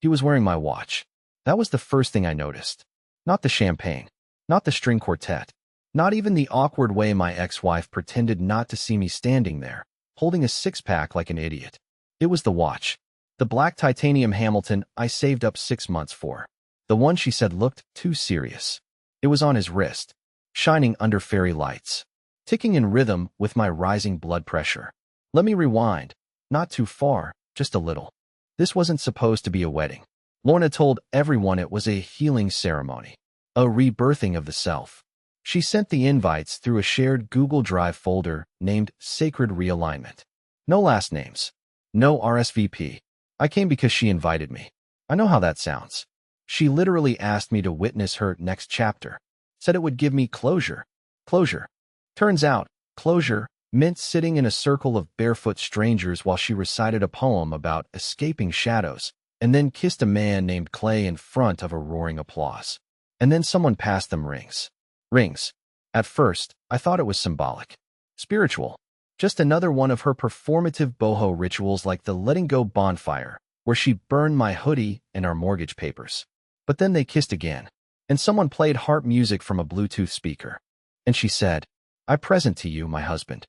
He was wearing my watch. That was the first thing I noticed. Not the champagne. Not the string quartet. Not even the awkward way my ex-wife pretended not to see me standing there, holding a six-pack like an idiot. It was the watch. The black titanium Hamilton I saved up 6 months for. The one she said looked too serious. It was on his wrist, shining under fairy lights, ticking in rhythm with my rising blood pressure. Let me rewind. Not too far, just a little. This wasn't supposed to be a wedding. Lorna told everyone it was a healing ceremony, a rebirthing of the self. She sent the invites through a shared Google Drive folder named Sacred Realignment. No last names. No RSVP. I came because she invited me. I know how that sounds. She literally asked me to witness her next chapter. Said it would give me closure. Closure. Turns out, closure meant sitting in a circle of barefoot strangers while she recited a poem about escaping shadows, and then kissed a man named Clay in front of a roaring applause. And then someone passed them rings. Rings. At first, I thought it was symbolic. Spiritual. Just another one of her performative boho rituals like the letting go bonfire, where she burned my hoodie and our mortgage papers. But then they kissed again, and someone played harp music from a Bluetooth speaker. And she said, "I present to you, my husband."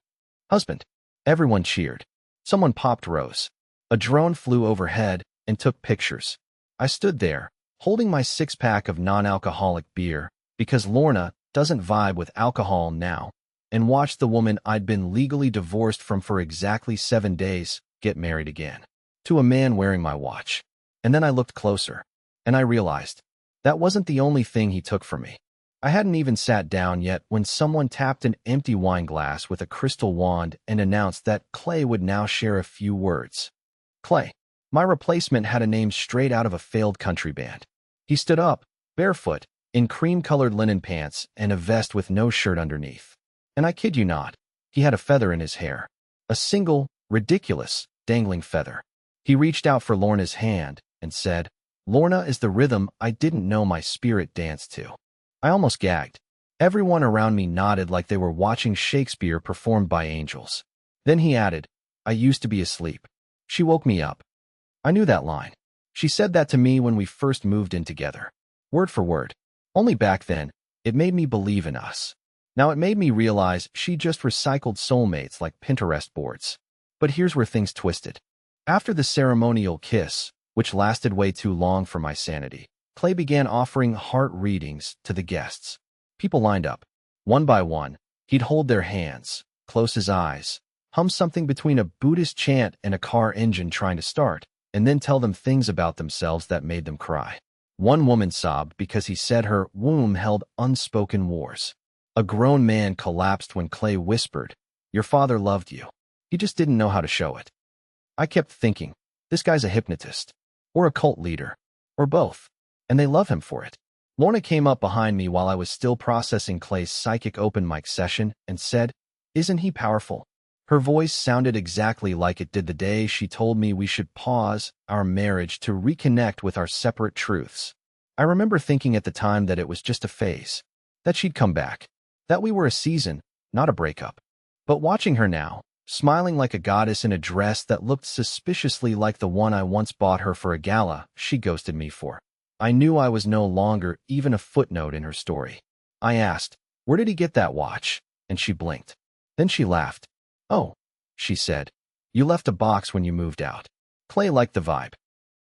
Husband. Everyone cheered. Someone popped rose. A drone flew overhead and took pictures. I stood there, holding my six-pack of non-alcoholic beer, because Lorna doesn't vibe with alcohol now, and watched the woman I'd been legally divorced from for exactly 7 days get married again, to a man wearing my watch. And then I looked closer, and I realized that wasn't the only thing he took from me. I hadn't even sat down yet when someone tapped an empty wine glass with a crystal wand and announced that Clay would now share a few words. Clay. My replacement had a name straight out of a failed country band. He stood up, barefoot, in cream-colored linen pants and a vest with no shirt underneath. And I kid you not, he had a feather in his hair. A single, ridiculous, dangling feather. He reached out for Lorna's hand and said, "Lorna is the rhythm I didn't know my spirit danced to." I almost gagged. Everyone around me nodded like they were watching Shakespeare performed by angels. Then he added, "I used to be asleep. She woke me up." I knew that line. She said that to me when we first moved in together. Word for word. Only back then, it made me believe in us. Now it made me realize she just recycled soulmates like Pinterest boards. But here's where things twisted. After the ceremonial kiss, which lasted way too long for my sanity, Clay began offering heart readings to the guests. People lined up. One by one, he'd hold their hands, close his eyes, hum something between a Buddhist chant and a car engine trying to start, and then tell them things about themselves that made them cry. One woman sobbed because he said her womb held unspoken wars. A grown man collapsed when Clay whispered, "Your father loved you. He just didn't know how to show it." I kept thinking, this guy's a hypnotist, or a cult leader, or both, and they love him for it. Lorna came up behind me while I was still processing Clay's psychic open mic session and said, "Isn't he powerful?" Her voice sounded exactly like it did the day she told me we should pause our marriage to reconnect with our separate truths. I remember thinking at the time that it was just a phase, that she'd come back, that we were a season, not a breakup. But watching her now, smiling like a goddess in a dress that looked suspiciously like the one I once bought her for a gala she ghosted me for, I knew I was no longer even a footnote in her story. I asked, "Where did he get that watch?" And she blinked. Then she laughed. "Oh," she said, "you left a box when you moved out." Clay liked the vibe.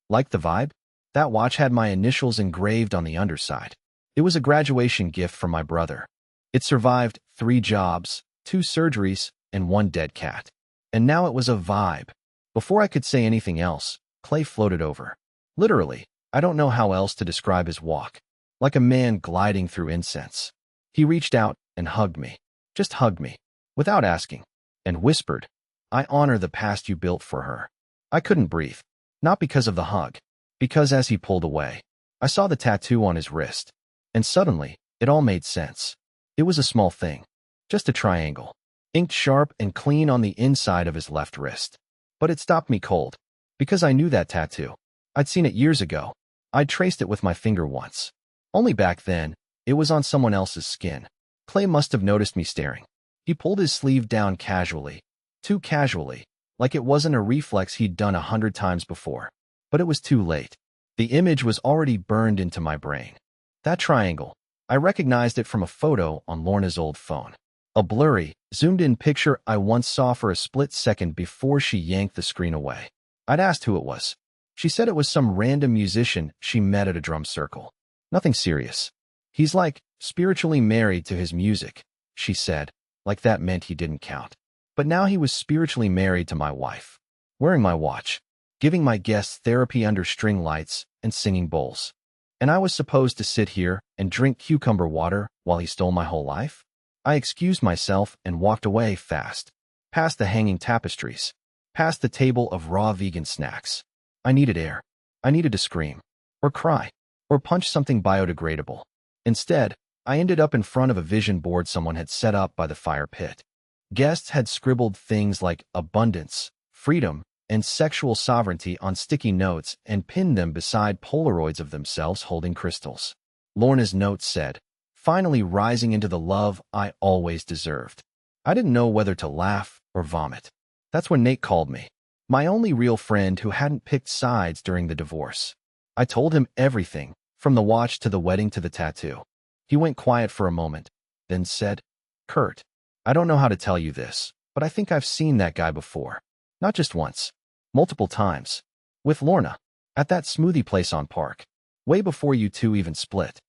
Liked the vibe? That watch had my initials engraved on the underside. It was a graduation gift from my brother. It survived 3 jobs, 2 surgeries, and 1 dead cat. And now it was a vibe. Before I could say anything else, Clay floated over. Literally, I don't know how else to describe his walk. Like a man gliding through incense. He reached out and hugged me. Just hugged me. Without asking. And whispered, "I honor the past you built for her." I couldn't breathe. Not because of the hug. Because as he pulled away, I saw the tattoo on his wrist. And suddenly, it all made sense. It was a small thing. Just a triangle. Inked sharp and clean on the inside of his left wrist. But it stopped me cold. Because I knew that tattoo. I'd seen it years ago. I'd traced it with my finger once. Only back then, it was on someone else's skin. Clay must have noticed me staring. He pulled his sleeve down casually. Too casually. Like it wasn't a reflex he'd done 100 times before. But it was too late. The image was already burned into my brain. That triangle. I recognized it from a photo on Lorna's old phone. A blurry, zoomed-in picture I once saw for a split second before she yanked the screen away. I'd asked who it was. She said it was some random musician she met at a drum circle. Nothing serious. He's like spiritually married to his music, she said, like that meant he didn't count. But now he was spiritually married to my wife, wearing my watch, giving my guests therapy under string lights and singing bowls. And I was supposed to sit here and drink cucumber water while he stole my whole life? I excused myself and walked away fast, past the hanging tapestries, past the table of raw vegan snacks. I needed air. I needed to scream, or cry, or punch something biodegradable. Instead, I ended up in front of a vision board someone had set up by the fire pit. Guests had scribbled things like abundance, freedom, and sexual sovereignty on sticky notes and pinned them beside Polaroids of themselves holding crystals. Lorna's note said, "Finally rising into the love I always deserved." I didn't know whether to laugh or vomit. That's when Nate called me, my only real friend who hadn't picked sides during the divorce. I told him everything, from the watch to the wedding to the tattoo. He went quiet for a moment, then said, "Kurt, I don't know how to tell you this, but I think I've seen that guy before. Not just once, multiple times. With Lorna, at that smoothie place on Park, way before you two even split."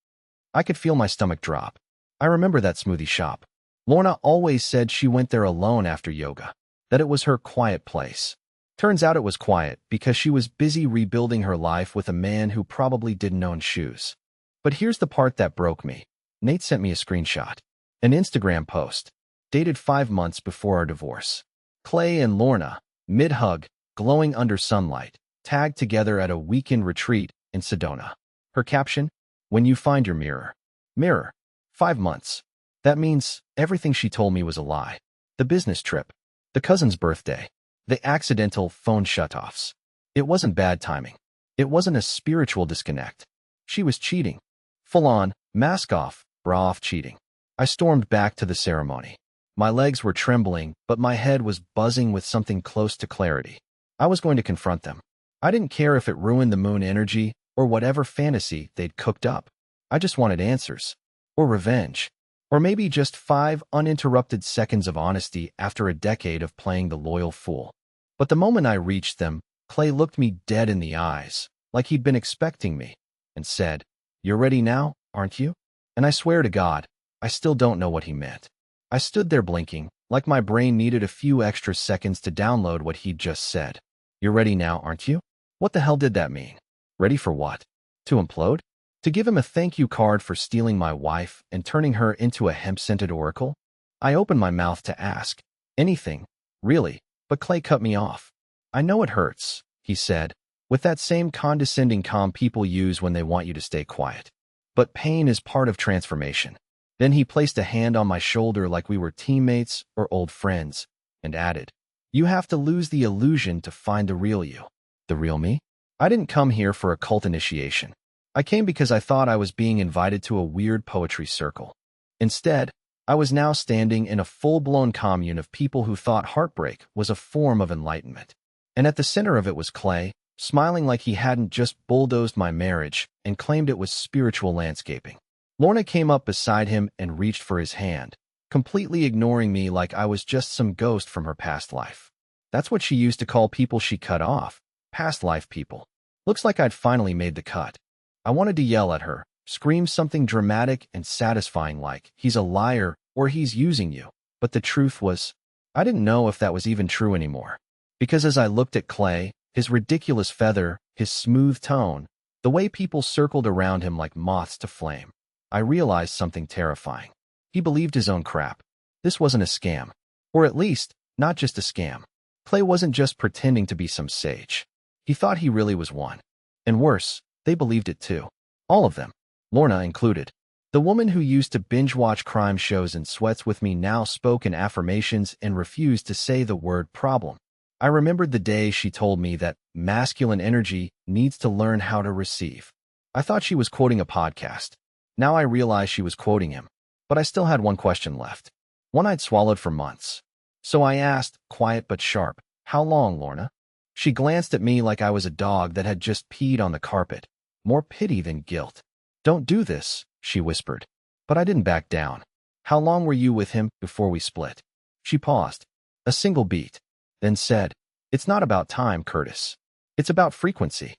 I could feel my stomach drop. I remember that smoothie shop. Lorna always said she went there alone after yoga, that it was her quiet place. Turns out it was quiet because she was busy rebuilding her life with a man who probably didn't own shoes. But here's the part that broke me. Nate sent me a screenshot. An Instagram post, dated 5 months before our divorce. Clay and Lorna, mid-hug, glowing under sunlight, tagged together at a weekend retreat in Sedona. Her caption, "When you find your mirror." Mirror. 5 months. That means everything she told me was a lie. The business trip, the cousin's birthday, the accidental phone shutoffs. It wasn't bad timing. It wasn't a spiritual disconnect. She was cheating. Full on, mask off, bra off cheating. I stormed back to the ceremony. My legs were trembling, but my head was buzzing with something close to clarity. I was going to confront them. I didn't care if it ruined the moon energy or whatever fantasy they'd cooked up. I just wanted answers. Or revenge. Or maybe just 5 uninterrupted seconds of honesty after a decade of playing the loyal fool. But the moment I reached them, Clay looked me dead in the eyes, like he'd been expecting me, and said, "You're ready now, aren't you?" And I swear to God, I still don't know what he meant. I stood there blinking, like my brain needed a few extra seconds to download what he'd just said. "You're ready now, aren't you?" What the hell did that mean? Ready for what? To implode? To give him a thank you card for stealing my wife and turning her into a hemp-scented oracle? I opened my mouth to ask. Anything, really, but Clay cut me off. "I know it hurts," he said, with that same condescending calm people use when they want you to stay quiet. "But pain is part of transformation." Then he placed a hand on my shoulder like we were teammates or old friends, and added, "You have to lose the illusion to find the real you." The real me? I didn't come here for a cult initiation. I came because I thought I was being invited to a weird poetry circle. Instead, I was now standing in a full-blown commune of people who thought heartbreak was a form of enlightenment. And at the center of it was Clay, smiling like he hadn't just bulldozed my marriage and claimed it was spiritual landscaping. Lorna came up beside him and reached for his hand, completely ignoring me like I was just some ghost from her past life. That's what she used to call people she cut off, past life people. Looks like I'd finally made the cut. I wanted to yell at her, scream something dramatic and satisfying like, "He's a liar," or "He's using you." But the truth was, I didn't know if that was even true anymore. Because as I looked at Clay, his ridiculous feather, his smooth tone, the way people circled around him like moths to flame, I realized something terrifying. He believed his own crap. This wasn't a scam. Or at least, not just a scam. Clay wasn't just pretending to be some sage. He thought he really was one. And worse, they believed it too. All of them. Lorna included. The woman who used to binge-watch crime shows in sweats with me now spoke in affirmations and refused to say the word problem. I remembered the day she told me that masculine energy needs to learn how to receive. I thought she was quoting a podcast. Now I realized she was quoting him. But I still had one question left. One I'd swallowed for months. So I asked, quiet but sharp, "How long, Lorna?" She glanced at me like I was a dog that had just peed on the carpet, more pity than guilt. "Don't do this," she whispered. But I didn't back down. "How long were you with him before we split?" She paused, a single beat, then said, "It's not about time, Curtis. It's about frequency."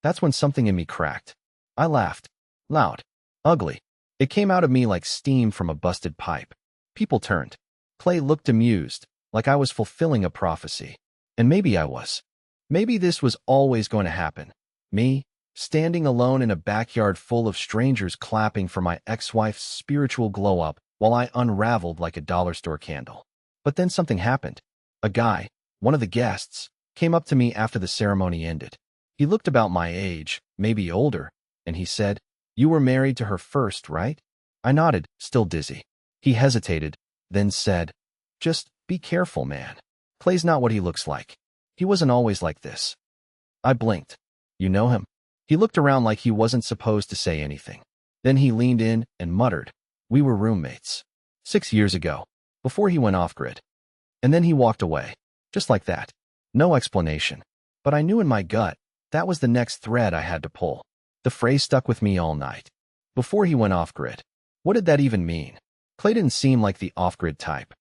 That's when something in me cracked. I laughed. Loud. Ugly. It came out of me like steam from a busted pipe. People turned. Clay looked amused, like I was fulfilling a prophecy. And maybe I was. Maybe this was always going to happen. Me, standing alone in a backyard full of strangers clapping for my ex-wife's spiritual glow-up while I unraveled like a dollar store candle. But then something happened. A guy, one of the guests, came up to me after the ceremony ended. He looked about my age, maybe older, and he said, "You were married to her first, right?" I nodded, still dizzy. He hesitated, then said, "Just be careful, man. Clay's not what he looks like. He wasn't always like this." I blinked. "You know him?" He looked around like he wasn't supposed to say anything. Then he leaned in and muttered, "We were roommates. 6 years ago, before he went off-grid." And then he walked away. Just like that. No explanation. But I knew in my gut, that was the next thread I had to pull. The phrase stuck with me all night. Before he went off-grid. What did that even mean? Clay didn't seem like the off-grid type.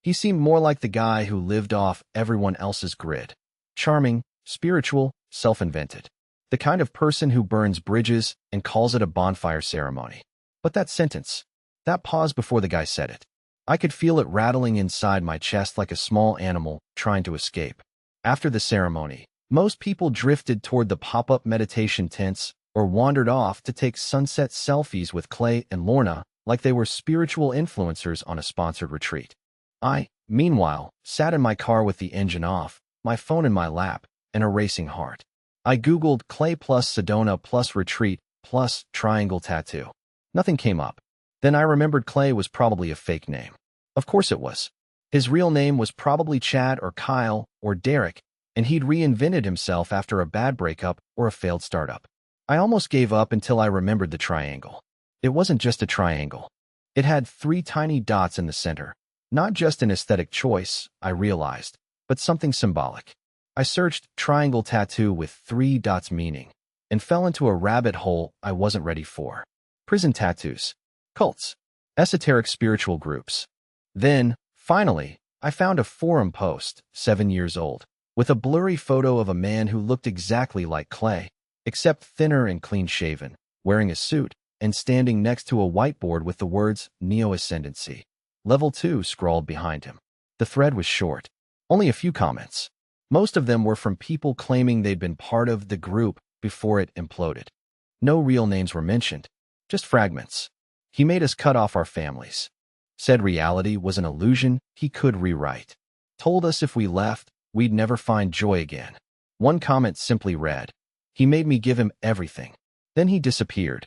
He seemed more like the guy who lived off everyone else's grid. Charming, spiritual, self-invented. The kind of person who burns bridges and calls it a bonfire ceremony. But that sentence, that pause before the guy said it, I could feel it rattling inside my chest like a small animal trying to escape. After the ceremony, most people drifted toward the pop-up meditation tents or wandered off to take sunset selfies with Clay and Lorna like they were spiritual influencers on a sponsored retreat. I, meanwhile, sat in my car with the engine off, my phone in my lap, and a racing heart. I Googled Clay plus Sedona plus retreat plus triangle tattoo. Nothing came up. Then I remembered Clay was probably a fake name. Of course it was. His real name was probably Chad or Kyle or Derek, and he'd reinvented himself after a bad breakup or a failed startup. I almost gave up until I remembered the triangle. It wasn't just a triangle. It had 3 tiny dots in the center. Not just an aesthetic choice, I realized, but something symbolic. I searched triangle tattoo with 3 dots meaning, and fell into a rabbit hole I wasn't ready for. Prison tattoos. Cults. Esoteric spiritual groups. Then, finally, I found a forum post, 7 years old, with a blurry photo of a man who looked exactly like Clay, except thinner and clean-shaven, wearing a suit, and standing next to a whiteboard with the words Neo-Ascendancy. Level 2 scrawled behind him. The thread was short. Only a few comments. Most of them were from people claiming they'd been part of the group before it imploded. No real names were mentioned, just fragments. He made us cut off our families. Said reality was an illusion he could rewrite. Told us if we left, we'd never find joy again. One comment simply read, "He made me give him everything." Then he disappeared.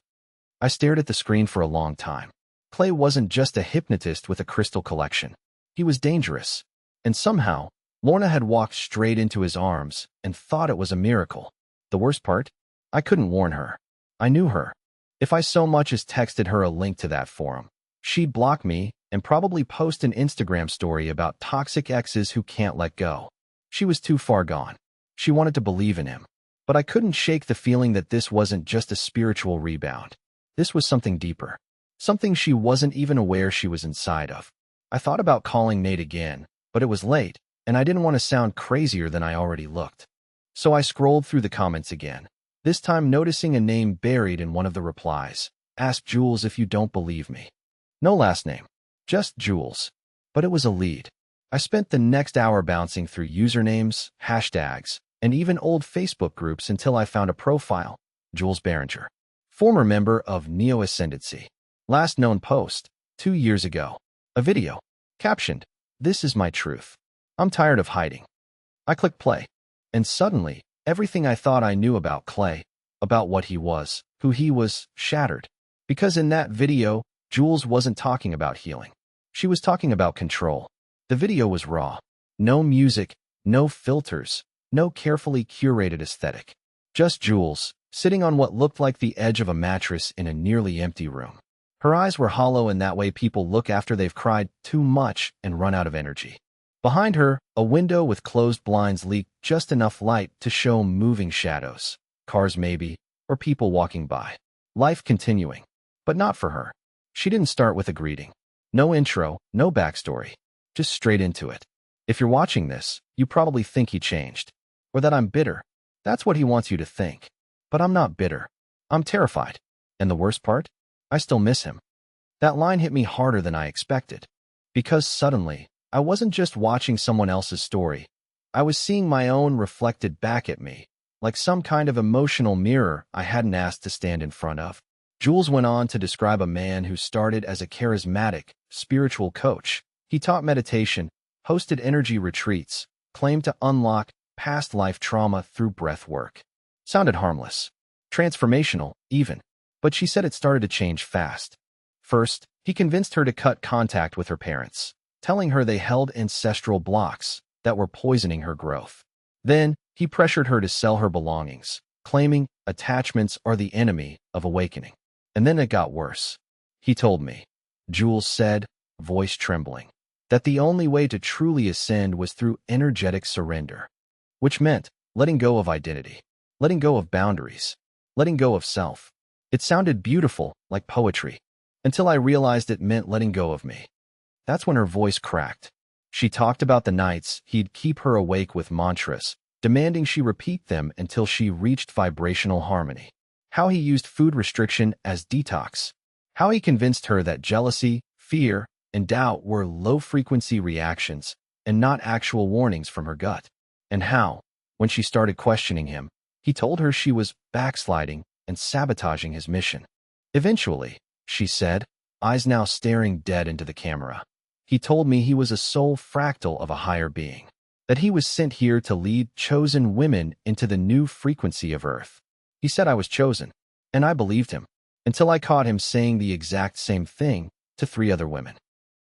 I stared at the screen for a long time. Clay wasn't just a hypnotist with a crystal collection. He was dangerous. And somehow, Lorna had walked straight into his arms and thought it was a miracle. The worst part? I couldn't warn her. I knew her. If I so much as texted her a link to that forum, she'd block me and probably post an Instagram story about toxic exes who can't let go. She was too far gone. She wanted to believe in him. But I couldn't shake the feeling that this wasn't just a spiritual rebound. This was something deeper. Something she wasn't even aware she was inside of. I thought about calling Nate again, but it was late, and I didn't want to sound crazier than I already looked. So I scrolled through the comments again, this time noticing a name buried in one of the replies. "Ask Jules if you don't believe me." No last name, just Jules. But it was a lead. I spent the next hour bouncing through usernames, hashtags, and even old Facebook groups until I found a profile, Jules Barringer, former member of Neo-Ascendancy. Last known post, 2 years ago. A video, captioned, "This is my truth. I'm tired of hiding." I clicked play, and suddenly, everything I thought I knew about Clay, about what he was, who he was, shattered. Because in that video, Jules wasn't talking about healing. She was talking about control. The video was raw. No music, no filters, no carefully curated aesthetic. Just Jules, sitting on what looked like the edge of a mattress in a nearly empty room. Her eyes were hollow in that way people look after they've cried too much and run out of energy. Behind her, a window with closed blinds leaked just enough light to show moving shadows. Cars maybe, or people walking by. Life continuing. But not for her. She didn't start with a greeting. No intro, no backstory. Just straight into it. If you're watching this, you probably think he changed. Or that I'm bitter. That's what he wants you to think. But I'm not bitter. I'm terrified. And the worst part? I still miss him. That line hit me harder than I expected. Because suddenly, I wasn't just watching someone else's story. I was seeing my own reflected back at me, like some kind of emotional mirror I hadn't asked to stand in front of. Jules went on to describe a man who started as a charismatic, spiritual coach. He taught meditation, hosted energy retreats, claimed to unlock past life trauma through breath work. Sounded harmless. Transformational, even. But she said it started to change fast. First, he convinced her to cut contact with her parents, telling her they held ancestral blocks that were poisoning her growth. Then, he pressured her to sell her belongings, claiming attachments are the enemy of awakening. And then it got worse. He told me, Jules said, voice trembling, that the only way to truly ascend was through energetic surrender, which meant letting go of identity, letting go of boundaries, letting go of self. It sounded beautiful, like poetry, until I realized it meant letting go of me. That's when her voice cracked. She talked about the nights he'd keep her awake with mantras, demanding she repeat them until she reached vibrational harmony. How he used food restriction as detox. How he convinced her that jealousy, fear, and doubt were low-frequency reactions and not actual warnings from her gut. And how, when she started questioning him, he told her she was backsliding and sabotaging his mission. Eventually, she said, eyes now staring dead into the camera, he told me he was a soul fractal of a higher being, that he was sent here to lead chosen women into the new frequency of Earth. He said I was chosen, and I believed him, until I caught him saying the exact same thing to 3 other women.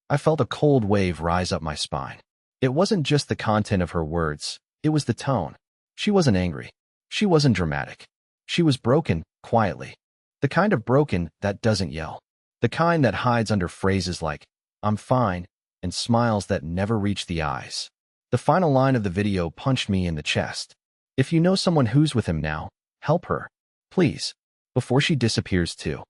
I felt a cold wave rise up my spine. It wasn't just the content of her words, it was the tone. She wasn't angry. She wasn't dramatic. She was broken, quietly. The kind of broken that doesn't yell. The kind that hides under phrases like, I'm fine, and smiles that never reach the eyes. The final line of the video punched me in the chest. If you know someone who's with him now, help her, please, before she disappears too.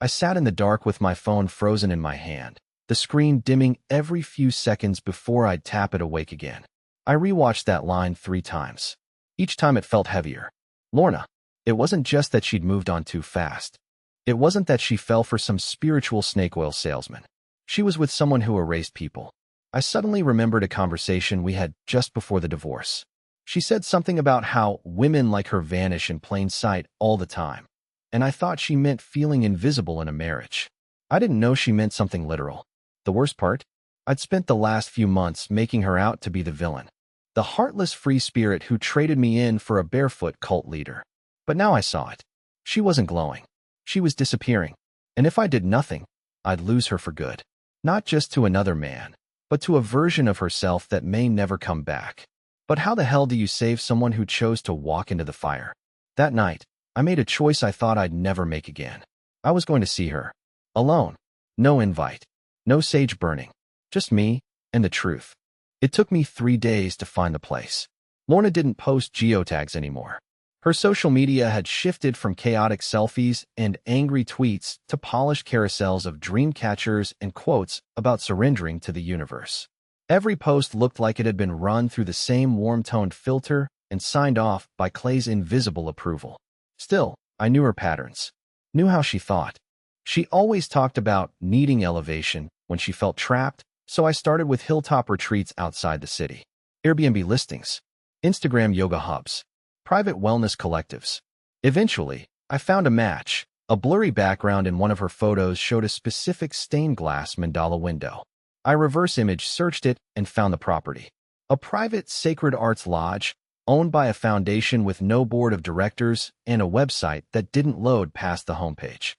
I sat in the dark with my phone frozen in my hand, the screen dimming every few seconds before I'd tap it awake again. I rewatched that line 3 times. Each time it felt heavier. Lorna. It wasn't just that she'd moved on too fast. It wasn't that she fell for some spiritual snake oil salesman. She was with someone who erased people. I suddenly remembered a conversation we had just before the divorce. She said something about how women like her vanish in plain sight all the time, and I thought she meant feeling invisible in a marriage. I didn't know she meant something literal. The worst part? I'd spent the last few months making her out to be the villain, the heartless free spirit who traded me in for a barefoot cult leader. But now I saw it. She wasn't glowing. She was disappearing. And if I did nothing, I'd lose her for good. Not just to another man, but to a version of herself that may never come back. But how the hell do you save someone who chose to walk into the fire? That night, I made a choice I thought I'd never make again. I was going to see her. Alone. No invite. No sage burning. Just me and the truth. It took me 3 days to find the place. Lorna didn't post geotags anymore. Her social media had shifted from chaotic selfies and angry tweets to polished carousels of dream catchers and quotes about surrendering to the universe. Every post looked like it had been run through the same warm-toned filter and signed off by Clay's invisible approval. Still, I knew her patterns, knew how she thought. She always talked about needing elevation when she felt trapped, so I started with hilltop retreats outside the city, Airbnb listings, Instagram yoga hubs, private wellness collectives. Eventually, I found a match. A blurry background in one of her photos showed a specific stained glass mandala window. I reverse image searched it and found the property. A private sacred arts lodge, owned by a foundation with no board of directors and a website that didn't load past the homepage.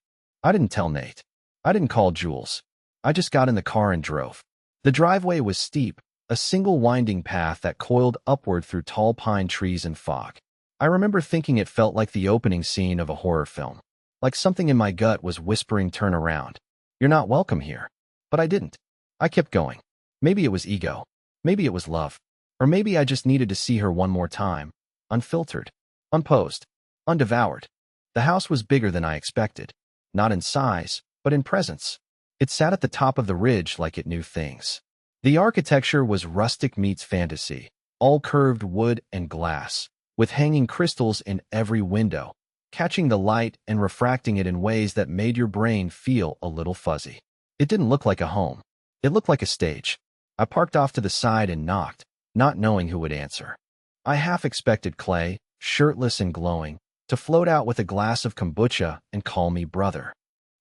I didn't tell Nate. I didn't call Jules. I just got in the car and drove. The driveway was steep, a single winding path that coiled upward through tall pine trees and fog. I remember thinking it felt like the opening scene of a horror film. Like something in my gut was whispering, turn around. You're not welcome here. But I didn't. I kept going. Maybe it was ego. Maybe it was love. Or maybe I just needed to see her one more time. Unfiltered. Unposed. Undevoured. The house was bigger than I expected, not in size, but in presence. It sat at the top of the ridge like it knew things. The architecture was rustic meets fantasy, all curved wood and glass, with hanging crystals in every window, catching the light and refracting it in ways that made your brain feel a little fuzzy. It didn't look like a home. It looked like a stage. I parked off to the side and knocked, not knowing who would answer. I half expected Clay, shirtless and glowing, to float out with a glass of kombucha and call me brother.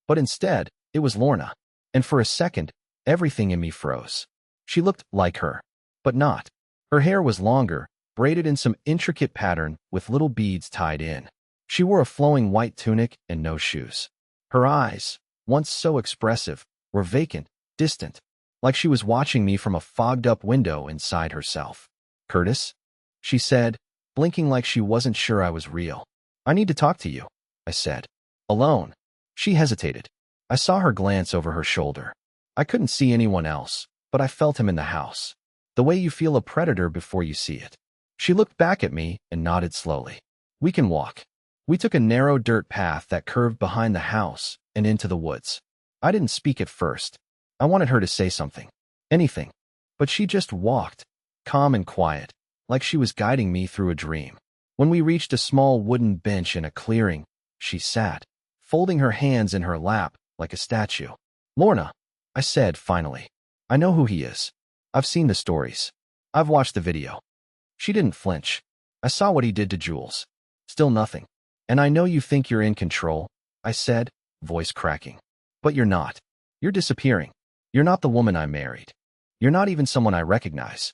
But instead, it was Lorna. And for a second, everything in me froze. She looked like her, but not. Her hair was longer, braided in some intricate pattern with little beads tied in. She wore a flowing white tunic and no shoes. Her eyes, once so expressive, were vacant, distant, like she was watching me from a fogged-up window inside herself. "Curtis?" she said, blinking like she wasn't sure I was real. "I need to talk to you," I said. "Alone?" She hesitated. I saw her glance over her shoulder. I couldn't see anyone else, but I felt him in the house. The way you feel a predator before you see it. She looked back at me and nodded slowly. "We can walk." We took a narrow dirt path that curved behind the house and into the woods. I didn't speak at first. I wanted her to say something. Anything. But she just walked, calm and quiet, like she was guiding me through a dream. When we reached a small wooden bench in a clearing, she sat, folding her hands in her lap like a statue. "Lorna," I said finally. "I know who he is. I've seen the stories. I've watched the video." She didn't flinch. "I saw what he did to Jules. Still nothing. And I know you think you're in control," I said, voice cracking. "But you're not. You're disappearing. You're not the woman I married. You're not even someone I recognize."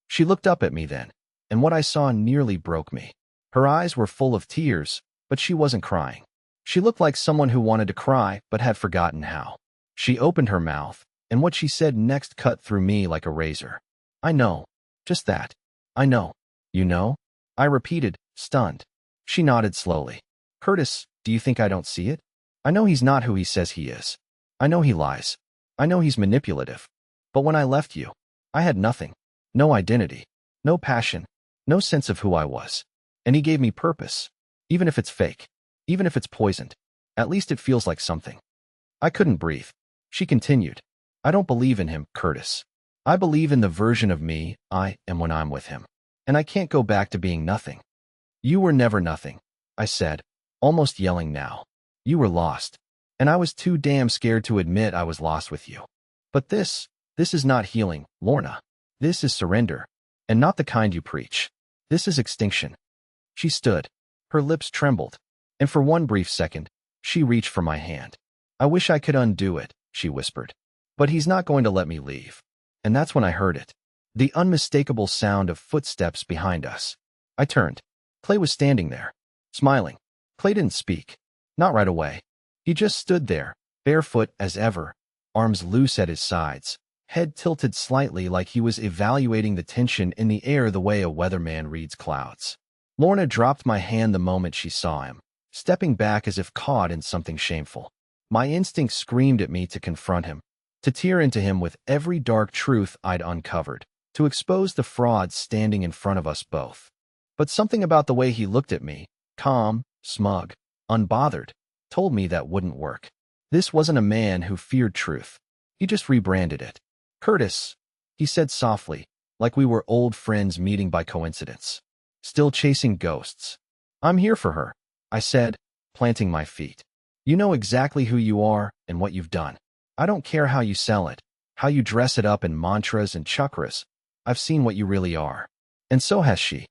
She looked up at me then, and what I saw nearly broke me. Her eyes were full of tears, but she wasn't crying. She looked like someone who wanted to cry but had forgotten how. She opened her mouth, and what she said next cut through me like a razor. "I know. Just that. I know." "You know?" I repeated, stunned. She nodded slowly. "Curtis, do you think I don't see it? I know he's not who he says he is. I know he lies. I know he's manipulative. But when I left you, I had nothing. No identity. No passion. No sense of who I was. And he gave me purpose. Even if it's fake. Even if it's poisoned. At least it feels like something." I couldn't breathe. She continued. "I don't believe in him, Curtis. I believe in the version of me I am when I'm with him. And I can't go back to being nothing." "You were never nothing," I said, almost yelling now. "You were lost. And I was too damn scared to admit I was lost with you. But this is not healing, Lorna. This is surrender. And not the kind you preach. This is extinction." She stood. Her lips trembled. And for one brief second, she reached for my hand. "I wish I could undo it," she whispered. "But he's not going to let me leave." And that's when I heard it. The unmistakable sound of footsteps behind us. I turned. Clay was standing there, smiling. Clay didn't speak. Not right away. He just stood there, barefoot as ever, arms loose at his sides, head tilted slightly like he was evaluating the tension in the air the way a weatherman reads clouds. Lorna dropped my hand the moment she saw him, stepping back as if caught in something shameful. My instinct screamed at me to confront him, to tear into him with every dark truth I'd uncovered, to expose the fraud standing in front of us both. But something about the way he looked at me, calm, smug, unbothered, told me that wouldn't work. This wasn't a man who feared truth. He just rebranded it. "Curtis," he said softly, like we were old friends meeting by coincidence. "Still chasing ghosts." "I'm here for her," I said, planting my feet. "You know exactly who you are and what you've done. I don't care how you sell it, how you dress it up in mantras and chakras. I've seen what you really are." And so has she.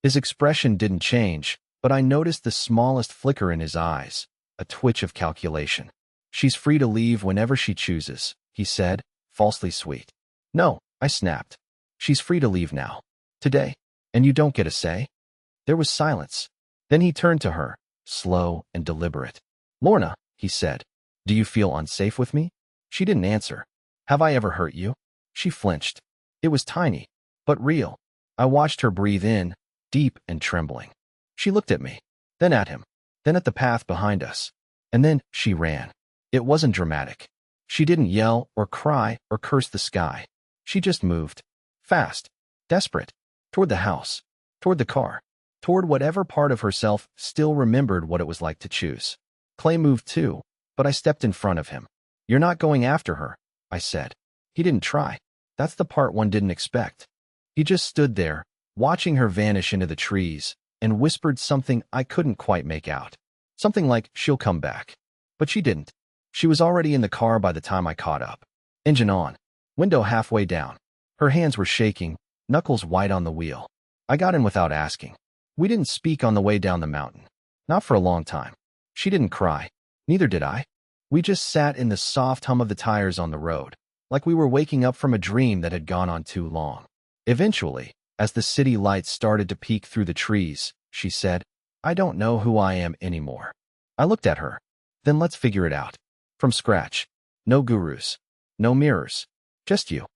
His expression didn't change, but I noticed the smallest flicker in his eyes, a twitch of calculation. "She's free to leave whenever she chooses," he said, falsely sweet. "No," I snapped. "She's free to leave now. Today. And you don't get a say." There was silence. Then he turned to her, slow and deliberate. "Lorna," he said, "do you feel unsafe with me?" She didn't answer. "Have I ever hurt you?" She flinched. It was tiny, but real. I watched her breathe in, deep and trembling. She looked at me, then at him, then at the path behind us. And then she ran. It wasn't dramatic. She didn't yell or cry or curse the sky. She just moved. Fast. Desperate. Toward the house. Toward the car. toward whatever part of herself still remembered what it was like to choose. Clay moved too, but I stepped in front of him. "You're not going after her," I said. He didn't try. That's the part one didn't expect. He just stood there, watching her vanish into the trees, and whispered something I couldn't quite make out. Something like, "She'll come back." But she didn't. She was already in the car by the time I caught up. Engine on. Window halfway down. Her hands were shaking, knuckles white on the wheel. I got in without asking. We didn't speak on the way down the mountain. Not for a long time. She didn't cry. Neither did I. We just sat in the soft hum of the tires on the road, like we were waking up from a dream that had gone on too long. Eventually, as the city lights started to peek through the trees, she said, "I don't know who I am anymore." I looked at her. "Then let's figure it out. From scratch. No gurus. No mirrors. Just you."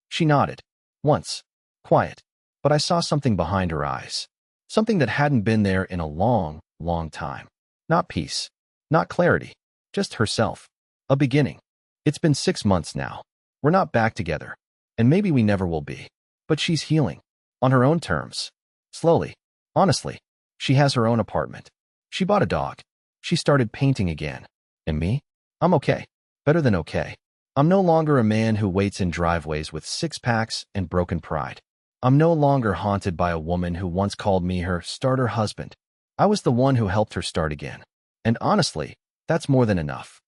She nodded. Once. Quiet. But I saw something behind her eyes. Something that hadn't been there in a long, long time. Not peace. Not clarity. Just herself. A beginning. It's been 6 months now. We're not back together. And maybe we never will be. But she's healing. On her own terms. Slowly. Honestly. She has her own apartment. She bought a dog. She started painting again. And me? I'm okay. Better than okay. I'm no longer a man who waits in driveways with six-packs and broken pride. I'm no longer haunted by a woman who once called me her starter husband. I was the one who helped her start again. And honestly, that's more than enough.